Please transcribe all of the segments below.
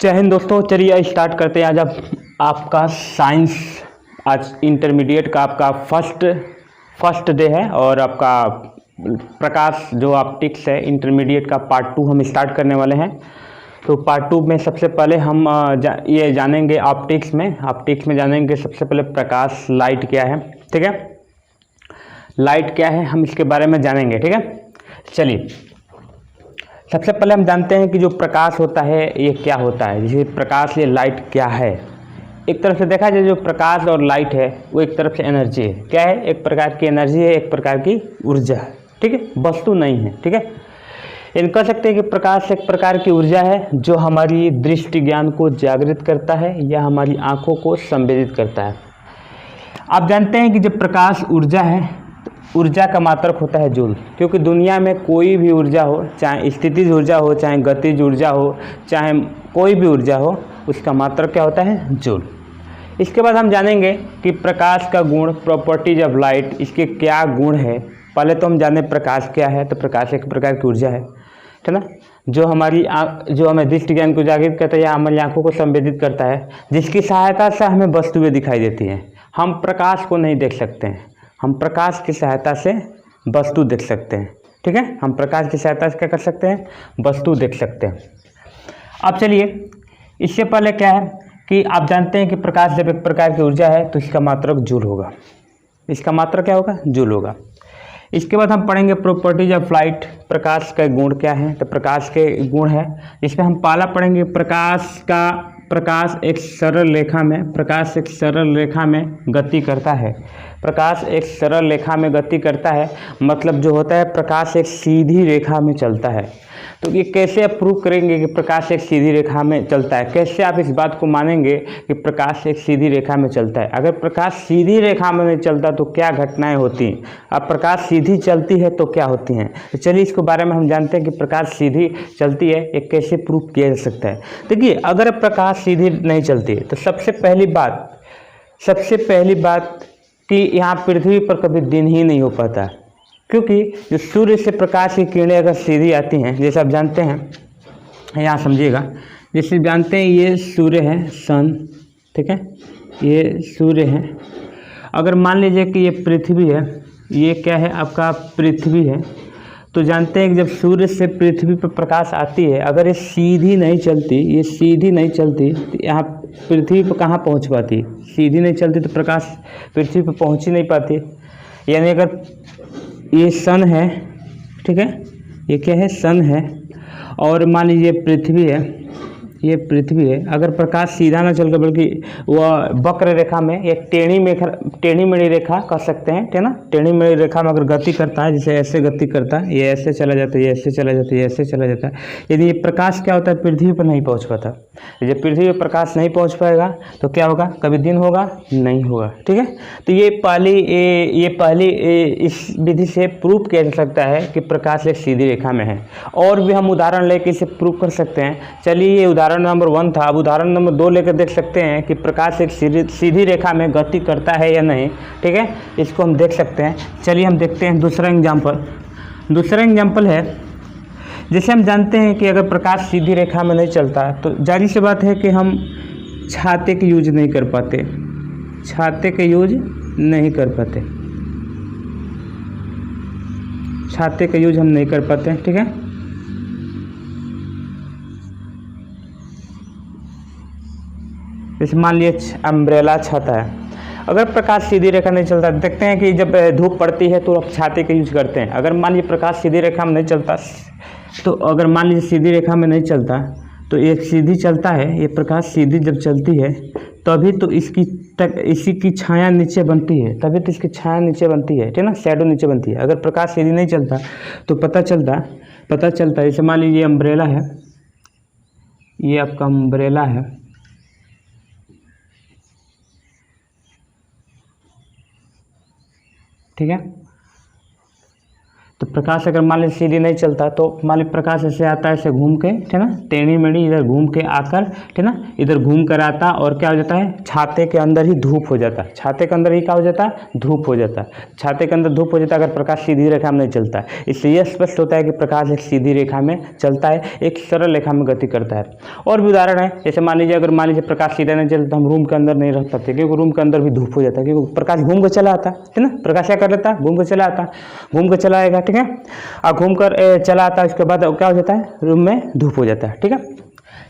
जय हिंद दोस्तों। चलिए स्टार्ट करते हैं। आज आपका साइंस, आज इंटरमीडिएट का आपका फर्स्ट डे है और आपका प्रकाश जो ऑप्टिक्स है इंटरमीडिएट का पार्ट 2 हम स्टार्ट करने वाले हैं। तो पार्ट 2 में सबसे पहले हम ये जानेंगे ऑप्टिक्स में जानेंगे सबसे पहले प्रकाश, लाइट क्या है। ठीक है, लाइट क्या है हम इसके बारे में जानेंगे। ठीक है, चलिए सबसे पहले हम जानते हैं कि जो प्रकाश होता है ये क्या होता है। जैसे प्रकाश, ये लाइट क्या है। एक तरफ से देखा जाए जो प्रकाश और लाइट है वो एक तरफ से एनर्जी है। क्या है? एक प्रकार की एनर्जी है, एक प्रकार की ऊर्जा है। ठीक है, वस्तु नहीं है। ठीक है, इन कह सकते हैं कि प्रकाश एक प्रकार की ऊर्जा है जो हमारी दृष्टि ज्ञान को जागृत करता है या हमारी आँखों को संवेदित करता है। आप जानते हैं कि जब प्रकाश ऊर्जा है, ऊर्जा का मात्रक होता है जूल। क्योंकि दुनिया में कोई भी ऊर्जा हो, चाहे स्थितिज ऊर्जा हो, चाहे गतिज ऊर्जा हो, चाहे कोई भी ऊर्जा हो, उसका मात्रक क्या होता है? जूल। इसके बाद हम जानेंगे कि प्रकाश का गुण, प्रॉपर्टीज ऑफ लाइट, इसके क्या गुण है। पहले तो हम जाने प्रकाश क्या है। तो प्रकाश एक प्रकार की ऊर्जा है, ठीक है ना, जो हमें दृष्टि ज्ञान को जागृत करता है या हमारी आंखों को संवेदित करता है, जिसकी सहायता से हमें वस्तुएं दिखाई देती हैं। हम प्रकाश को नहीं देख सकते हैं, हम प्रकाश की सहायता से वस्तु देख सकते हैं। ठीक है, हम प्रकाश की सहायता से क्या कर सकते हैं? वस्तु देख सकते हैं। अब चलिए, इससे पहले क्या है कि आप जानते हैं कि प्रकाश जब एक प्रकार की ऊर्जा है तो इसका मात्रक जूल होगा। इसका मात्रक क्या होगा? जूल होगा। इसके बाद हम पढ़ेंगे प्रॉपर्टीज ऑफ लाइट, प्रकाश के गुण क्या है। तो प्रकाश के गुण है, इसमें हम पहला पढ़ेंगे प्रकाश एक सरल रेखा में गति करता है। प्रकाश एक सरल रेखा में गति करता है, मतलब जो होता है प्रकाश एक सीधी रेखा में चलता है। तो ये कैसे आप प्रूव करेंगे कि प्रकाश एक सीधी रेखा में चलता है? कैसे आप इस बात को मानेंगे कि प्रकाश एक सीधी रेखा में चलता है? अगर प्रकाश सीधी रेखा में नहीं चलता तो क्या घटनाएं होती हैं? अब प्रकाश सीधी चलती है तो क्या होती हैं? तो चलिए इसके बारे में हम जानते हैं कि प्रकाश सीधी चलती है, ये कैसे प्रूव किया जा सकता है। देखिए, अगर प्रकाश सीधी नहीं चलती है तो सबसे पहली बात कि यहाँ पृथ्वी पर कभी दिन ही नहीं हो पाता, क्योंकि जो सूर्य से प्रकाश की किरणें अगर सीधी आती हैं, जैसे आप जानते हैं, यहाँ समझिएगा, जैसे जानते हैं ये सूर्य है, सन, ठीक है, ये सूर्य है। अगर मान लीजिए कि ये पृथ्वी है, ये क्या है? आपका पृथ्वी है। तो जानते हैं कि जब सूर्य से पृथ्वी पर प्रकाश आती है, अगर ये सीधी नहीं चलती तो यहाँ पृथ्वी पर कहाँ पहुँच पाती? सीधी नहीं चलती तो प्रकाश पृथ्वी पर पहुँच ही नहीं पाती। यानी अगर ये सन है, ठीक है, ये क्या है? सन है। और मान लीजिए पृथ्वी है, ये पृथ्वी है। अगर प्रकाश सीधा ना चलकर बल्कि वह वक्र रेखा में, एक टेढ़ी मेढ़ी रेखा कह सकते हैं, ठीक है ना, टेढ़ी मेढ़ी रेखा में अगर गति करता है, जैसे ऐसे गति करता है, ये ऐसे चला जाता है, ये ऐसे चला जाता है, ये ऐसे चला जाता है, यदि ये प्रकाश क्या होता है? पृथ्वी पर नहीं पहुंच पाता। जब पृथ्वी पर प्रकाश नहीं पहुंच पाएगा तो क्या होगा? कभी दिन होगा? नहीं होगा। ठीक है, तो ये पहली इस विधि से प्रूव किया जा सकता है कि प्रकाश एक सीधी रेखा में है। और भी हम उदाहरण लेकर इसे प्रूव कर सकते हैं। चलिए, ये उदाहरण नंबर 1 था। अब उदाहरण नंबर 2 लेकर देख सकते हैं कि प्रकाश एक सीधी रेखा में गति करता है या नहीं। ठीक है, इसको हम देख सकते हैं। चलिए हम देखते हैं दूसरा एग्जाम्पल है। जैसे हम जानते हैं कि अगर प्रकाश सीधी रेखा में नहीं चलता तो जाहिर सी बात है कि हम छाते का यूज नहीं कर पाते, छाते का यूज हम नहीं कर पाते। ठीक है, जैसे मान लीजिए अम्ब्रेला छाता है। अगर प्रकाश सीधी रेखा नहीं चलता, देखते हैं कि जब धूप पड़ती है तो आप छाते का यूज करते हैं। अगर मान लीजिए प्रकाश सीधी रेखा में नहीं चलता, तो अगर मान लीजिए सीधी रेखा में नहीं चलता तो एक सीधी चलता है, ये प्रकाश सीधी जब चलती है तभी तो इसी की छाया नीचे बनती है, तभी तो इसकी छाया नीचे बनती है, ठीक है ना, शैडो नीचे बनती है। अगर प्रकाश सीधी नहीं चलता तो पता चलता जैसे मान लीजिए अम्ब्रेला है, ये आपका अम्ब्रेला है, ठीक है। तो प्रकाश अगर मान लीजिए सीधी नहीं चलता तो मान लीजिए प्रकाश ऐसे आता है, ऐसे घूम के, ठीक है ना, टेढ़ी मेढ़ी इधर घूम के आकर, ठीक है ना, इधर घूम कर आता और क्या हो जाता है, छाते के अंदर ही धूप हो जाता है। छाते के अंदर ही क्या हो जाता है, धूप हो जाता है। छाते के अंदर धूप हो जाता है अगर प्रकाश सीधी रेखा में नहीं चलता है। इससे यह स्पष्ट होता है कि प्रकाश एक सीधी रेखा में चलता है, एक सरल रेखा में गति करता है। और भी उदाहरण है, जैसे मान लीजिए अगर मान लीजिए प्रकाश सीधा नहीं चलता, हम रूम के अंदर नहीं रह सकते क्योंकि रूम के अंदर भी धूप हो जाता है, क्योंकि प्रकाश घूम कर चला आता है, ठीक है ना। प्रकाश क्या कर लेता है, घूम कर चला आता है, घूम कर चला आएगा, ठीक है। अब घूम कर चला आता है, उसके बाद क्या हो जाता है, रूम में धूप हो जाता है, ठीक है।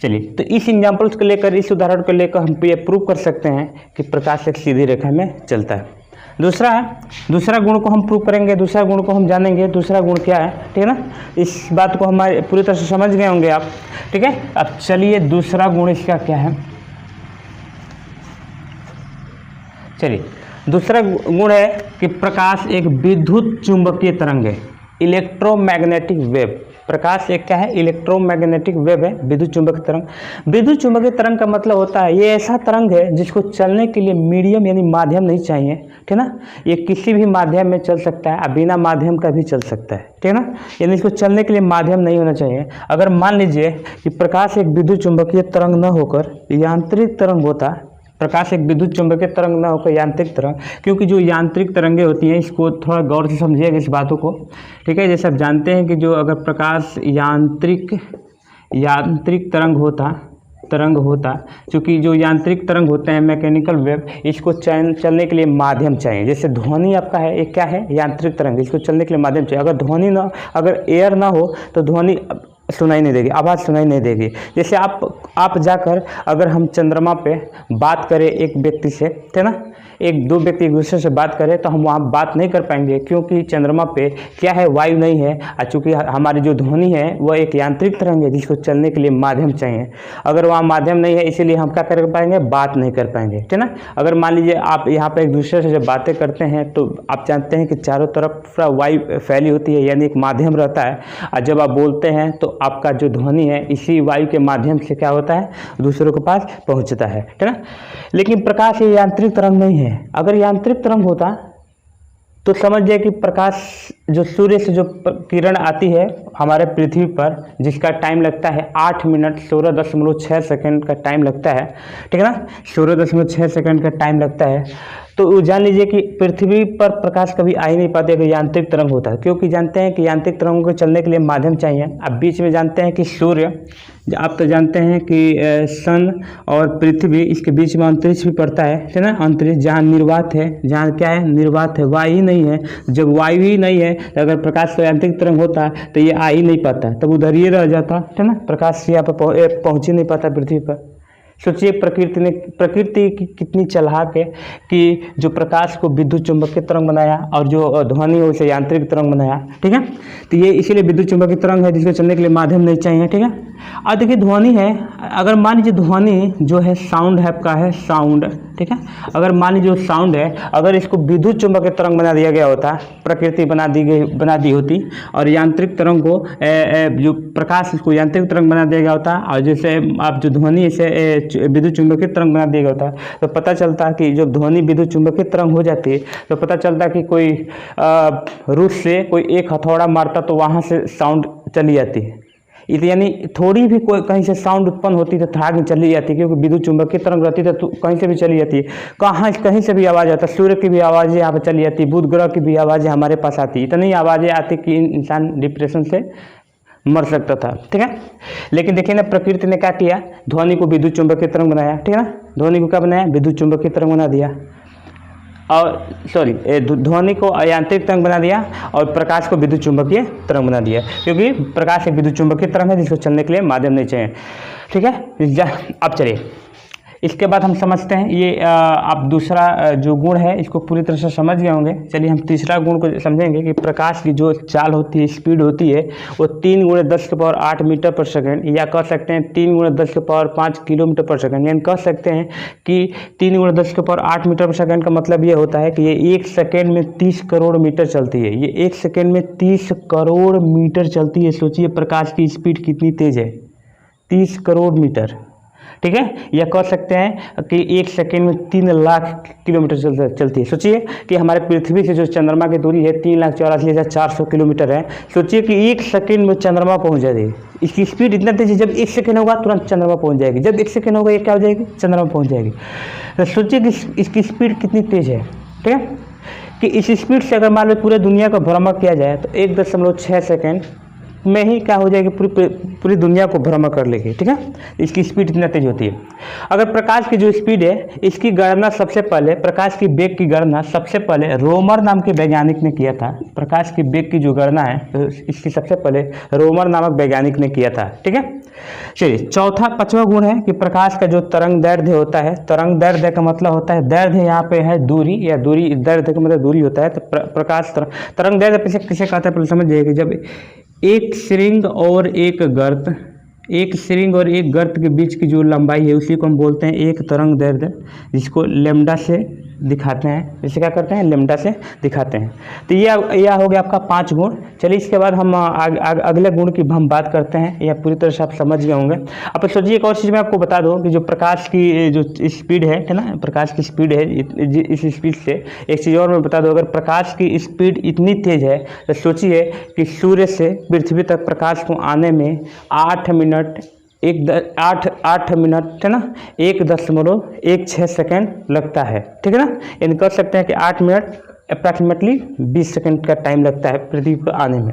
चलिए, तो इस एग्जाम्पल्स को लेकर, इस उदाहरण को लेकर हम ये प्रूव कर सकते हैं कि प्रकाश एक सीधी रेखा में चलता है। दूसरा गुण को हम प्रूव करेंगे, दूसरा गुण को हम जानेंगे। दूसरा गुण क्या है, ठीक है ना, इस बात को हमारे पूरी तरह से समझ गए होंगे आप, ठीक है। अब चलिए दूसरा गुण इसका क्या है, चलिए दूसरा गुण है कि प्रकाश एक विद्युत चुंबकीय तरंग है, इलेक्ट्रोमैग्नेटिक वेव। प्रकाश एक क्या है, इलेक्ट्रोमैग्नेटिक वेव है, विद्युत चुंबकीय तरंग। विद्युत चुंबकीय तरंग का मतलब होता है ये ऐसा तरंग है जिसको चलने के लिए मीडियम यानी माध्यम नहीं चाहिए, ठीक है ना। ये किसी भी माध्यम में चल सकता है, बिना माध्यम का भी चल सकता है, ठीक है ना। यानी इसको चलने के लिए माध्यम नहीं होना चाहिए। अगर मान लीजिए कि प्रकाश एक विद्युत चुंबकीय तरंग न होकर यांत्रिक तरंग होता, प्रकाश एक विद्युत चुंबकीय तरंग न होकर यांत्रिक तरंग, क्योंकि जो यांत्रिक तरंगें होती हैं, इसको थोड़ा गौर से समझिएगा इस बातों को, ठीक है। जैसे आप जानते हैं कि जो अगर प्रकाश यांत्रिक तरंग होता, क्योंकि जो यांत्रिक तरंग होते हैं मैकेनिकल वेव, इसको चलने के लिए माध्यम चाहिए। जैसे ध्वनि आपका है, एक क्या है, यांत्रिक तरंग, इसको चलने के लिए माध्यम चाहिए। अगर एयर ना हो तो ध्वनि सुनाई नहीं देगी, आवाज़ सुनाई नहीं देगी। जैसे आप जाकर अगर हम चंद्रमा पे बात करें एक व्यक्ति से, ठीक है ना, एक दो व्यक्ति एक दूसरे से बात करें तो हम वहाँ बात नहीं कर पाएंगे, क्योंकि चंद्रमा पे क्या है, वायु नहीं है। चूँकि हमारी जो ध्वनि है वह एक यांत्रिक तरंग है जिसको चलने के लिए माध्यम चाहिए। अगर वहाँ माध्यम नहीं है, इसीलिए हम क्या कर पाएंगे, बात नहीं कर पाएंगे, ठीक है ना। अगर मान लीजिए आप यहाँ पर एक दूसरे से जब बातें करते हैं तो आप जानते हैं कि चारों तरफ पूरा वायु फैली होती है, यानी एक माध्यम रहता है। और जब आप बोलते हैं तो आपका जो ध्वनि है इसी वायु के माध्यम से क्या होता है, दूसरों के पास पहुँचता है, ठीक है ना। लेकिन प्रकाश ये यांत्रिक तरंग नहीं है। अगर यांत्रिक तरंग होता तो समझिए कि प्रकाश जो सूर्य से जो किरण आती है हमारे पृथ्वी पर, जिसका टाइम लगता है 8 मिनट 16.6 सेकंड का टाइम लगता है, ठीक है ना, 16.6 सेकंड का टाइम लगता है। तो जान लीजिए कि पृथ्वी पर प्रकाश कभी आ ही नहीं पाते अगर यांत्रिक तरंग होता है, क्योंकि जानते हैं कि यांत्रिक तरंगों को चलने के लिए माध्यम चाहिए। अब बीच में जानते हैं कि सूर्य, आप तो जानते हैं कि सन और पृथ्वी, इसके बीच में अंतरिक्ष भी पड़ता है, ठीक है ना। अंतरिक्ष जहाँ निर्वात है, जहाँ क्या है, निर्वात है, वायु ही नहीं है। जब वायु ही नहीं है तो अगर प्रकाश का यांत्रिक तरंग होता तो ये आ ही नहीं पाता, तब उधर ये रह जाता, ठीक है ना। प्रकाश यहाँ पर पहुँच ही नहीं पाता पृथ्वी पर। सोचिए प्रकृति की कितनी चालाक है कि जो प्रकाश को विद्युत चुंबकीय तरंग बनाया और जो ध्वनि है उसे यांत्रिक तरंग बनाया, ठीक है। तो ये इसीलिए विद्युत चुंबकीय तरंग है जिसको चलने के लिए माध्यम नहीं चाहिए, ठीक है। और देखिए ध्वनि है, अगर मान लीजिए ध्वनि जो है साउंड है आपका है साउंड, ठीक है। अगर मान लीजिए जो साउंड है, अगर इसको विद्युत चुंबकीय तरंग बना दिया गया होता, प्रकृति बना दी होती, और यांत्रिक तरंग को जो प्रकाश इसको यांत्रिक तरंग बना दिया गया होता, और जैसे आप जो ध्वनि इसे विद्युत चुंबकीय तरंग बना दिया होता, तो पता चलता कि जब ध्वनि विद्युत चुंबकीय तरंग हो जाती है तो पता चलता कि कोई रुख से कोई एक हथौड़ा मारता तो वहाँ से साउंड चली जाती है। यानी थोड़ी भी कोई कहीं से साउंड उत्पन्न होती तो थाक में चली जाती, क्योंकि विद्युत चुंबकीय तरंग रहती तो कहीं से भी चली जाती है। कहीं से भी आवाज़ आता, सूर्य की भी आवाज़ें यहाँ पर चली जाती, बुध ग्रह की भी आवाज़ें हमारे पास आती, इतनी आवाज़ें आती कि इंसान डिप्रेशन से मर सकता था, ठीक है। लेकिन देखिए ना, प्रकृति ने क्या किया, ध्वनि को विद्युत चुंबकीय तरंग बनाया, ठीक है ना। ध्वनि को क्या बनाया, विद्युत चुंबकीय तरंग बना दिया, और ध्वनि को यांत्रिक तरंग बना दिया और प्रकाश को विद्युत चुंबकीय तरंग बना दिया, क्योंकि प्रकाश एक विद्युत चुंबकीय तरंग है जिसको चलने के लिए माध्यम नहीं चाहिए, ठीक है। अब चलिए इसके बाद हम समझते हैं ये आप दूसरा जो गुण है इसको पूरी तरह से समझ गए होंगे। चलिए हम तीसरा गुण को समझेंगे कि प्रकाश की जो चाल होती है, स्पीड होती है, वो 3 × 10⁸ मीटर पर सेकंड, या कह सकते हैं 3 × 10⁵ किलोमीटर पर सेकंड। यानी कह सकते हैं कि 3 × 10⁸ मीटर पर सेकंड का मतलब ये होता है कि ये 1 सेकेंड में 30 करोड़ मीटर चलती है। ये 1 सेकेंड में 30 करोड़ मीटर चलती है। सोचिए प्रकाश की स्पीड कितनी तेज़ है, 30 करोड़ मीटर। ठीक है। यह कह सकते हैं कि 1 सेकेंड में 3 लाख किलोमीटर चलती है। सोचिए कि हमारे पृथ्वी से जो चंद्रमा की दूरी है 3,84,400 किलोमीटर है। सोचिए कि 1 सेकेंड में चंद्रमा पहुंच जाएगी। इसकी स्पीड इतना तेज है, जब 1 सेकेंड होगा तुरंत चंद्रमा पहुंच जाएगी, जब 1 सेकेंड होगा ये क्या हो जाएगी, चंद्रमा पहुंच जाएगी। तो सोचिए कि इसकी स्पीड कितनी तेज है, ठीक है। कि इस स्पीड से अगर मान लो पूरे दुनिया का भ्रमण किया जाए तो 1.6 सेकेंड में ही क्या हो जाएगी, पूरी दुनिया को भ्रमण कर लेगी, ठीक है। इसकी स्पीड इतना तेज होती है। अगर प्रकाश की जो स्पीड है इसकी गणना सबसे पहले, प्रकाश की वेग की गणना सबसे पहले रोमर नाम के वैज्ञानिक ने किया था। प्रकाश की वेग की जो गणना है तो इसकी सबसे पहले रोमर नामक वैज्ञानिक ने किया था, ठीक है। चलिए, चौथा 5वां गुण है कि प्रकाश का जो तरंग दैर्ध्य होता है, तरंग दैर्ध्य का मतलब होता है, दैर्ध्य यहाँ पे है दूरी, या दूरी, दैर्ध्य का मतलब दूरी होता है। तो प्रकाश तरंग दैर्ध्य किसे कहते हैं पहले समझिए कि जब एक श्रृंग और एक गर्त के बीच की जो लंबाई है उसी को हम बोलते हैं एक तरंग दैर्ध्य, जिसको लैम्डा से दिखाते हैं। इसे क्या करते हैं, लैम्डा से दिखाते हैं। तो यह हो गया आपका 5 गुण। चलिए, इसके बाद हम अगले गुण की हम बात करते हैं। यह पूरी तरह से आप समझ गए होंगे। अब सोचिए एक और चीज़ मैं आपको बता दूं कि जो प्रकाश की जो स्पीड है ना, प्रकाश की स्पीड है, इस स्पीड से एक चीज़ और मैं बता दूं, अगर प्रकाश की स्पीड इतनी तेज है तो सोचिए कि सूर्य से पृथ्वी तक प्रकाश को आने में 8 मिनट है ना, 1.16 सेकेंड लगता है, ठीक है ना। यानी कर सकते हैं कि 8 मिनट अप्रॉक्सीमेटली 20 सेकंड का टाइम लगता है पृथ्वी पर आने में।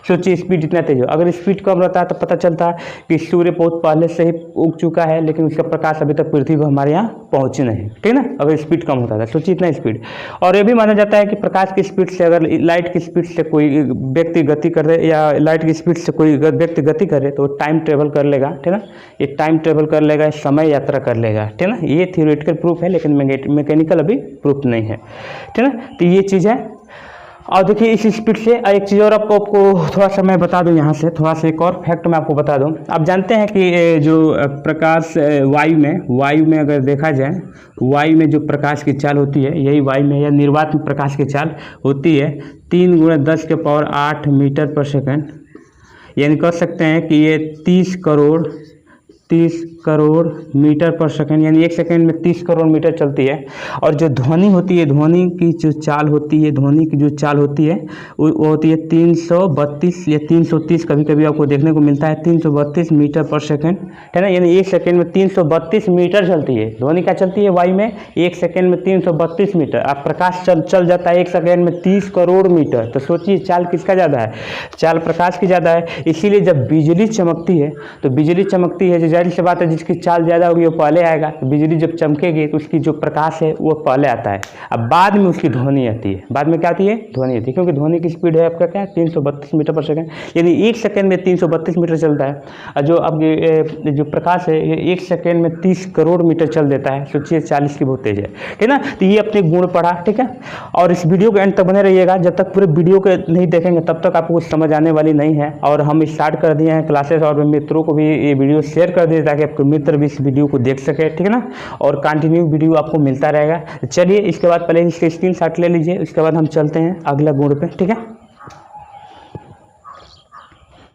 सोचिए स्पीड इतना तेज हो। अगर स्पीड कम रहता है तो पता चलता है कि सूर्य बहुत पहले से ही उग चुका है, लेकिन उसका प्रकाश अभी तक पृथ्वी को हमारे यहाँ पहुँचे नहीं, ठीक है ना, अगर स्पीड कम होता था। सोचिए इतना स्पीड। और ये भी माना जाता है कि प्रकाश की स्पीड से, अगर लाइट की स्पीड से कोई व्यक्ति गति करे या लाइट की स्पीड से कोई व्यक्ति गति करे तो टाइम ट्रेवल कर लेगा, ठीक है ना। ये टाइम ट्रेवल कर लेगा, समय यात्रा कर लेगा, ठीक है ना। ये थियोरेटिकल प्रूफ है, लेकिन मैकेनिकल अभी प्रूफ नहीं है, ठीक है ना। तो ये चीज़ है। और देखिए इस स्पीड से एक चीज़ और आपको थोड़ा सा मैं बता दूं, यहाँ से थोड़ा सा एक और फैक्ट मैं आपको बता दूं। आप जानते हैं कि जो प्रकाश वायु में अगर देखा जाए, वायु में जो प्रकाश की चाल होती है, यही वायु में या निर्वात में प्रकाश की चाल होती है 3 × 10⁸ मीटर पर सेकेंड। यानी कह सकते हैं कि ये 30 करोड़ मीटर पर सेकेंड, यानी 1 सेकेंड में 30 करोड़ मीटर चलती है। और जो ध्वनि होती है, ध्वनि की जो चाल होती है वो होती है 332 या 330, कभी कभी आपको देखने को मिलता है 332 मीटर पर सेकेंड, है ना। यानी 1 सेकेंड में 332 मीटर चलती है ध्वनि। क्या चलती है वायु में? 1 सेकेंड में 332 मीटर। अब प्रकाश चल जाता है 1 सेकेंड में 30 करोड़ मीटर। तो सोचिए चाल किसका ज़्यादा है? चाल प्रकाश की ज़्यादा है। इसीलिए जब बिजली चमकती है जो जाहिर सी बात है, जिसकी चाल ज़्यादा होगी वो पहले आएगा। तो बिजली जब चमकेगी तो उसकी जो प्रकाश है वो पहले आता है। अब बाद में उसकी ध्वनि आती है। बाद में क्या आती है? ध्वनि आती है, क्योंकि ध्वनि की स्पीड है आपका क्या, 332 मीटर पर सेकेंड। यानी 1 सेकेंड में 332 मीटर चलता है। और जो अब जो प्रकाश है ये 1 सेकेंड में 30 करोड़ मीटर चल देता है। सोचिए 40 की बहुत तेज है, ठीक है ना। तो ये अपने गुण पढ़ा, ठीक है। और इस वीडियो के एंड तक बने रहिएगा। जब तक पूरे वीडियो के नहीं देखेंगे तब तक आपको कुछ समझ आने वाली नहीं है। और हम स्टार्ट कर दिए हैं क्लासेस, और मित्रों को भी ये वीडियो शेयर कर दिए ताकि आपके मित्र भी इस वीडियो को देख सके, ठीक है ना। और कंटिन्यू वीडियो आपको मिलता रहेगा। चलिए इसके बाद पहले इसके स्क्रीनशॉट ले लीजिए, उसके बाद हम चलते हैं अगला गुण पे, ठीक है।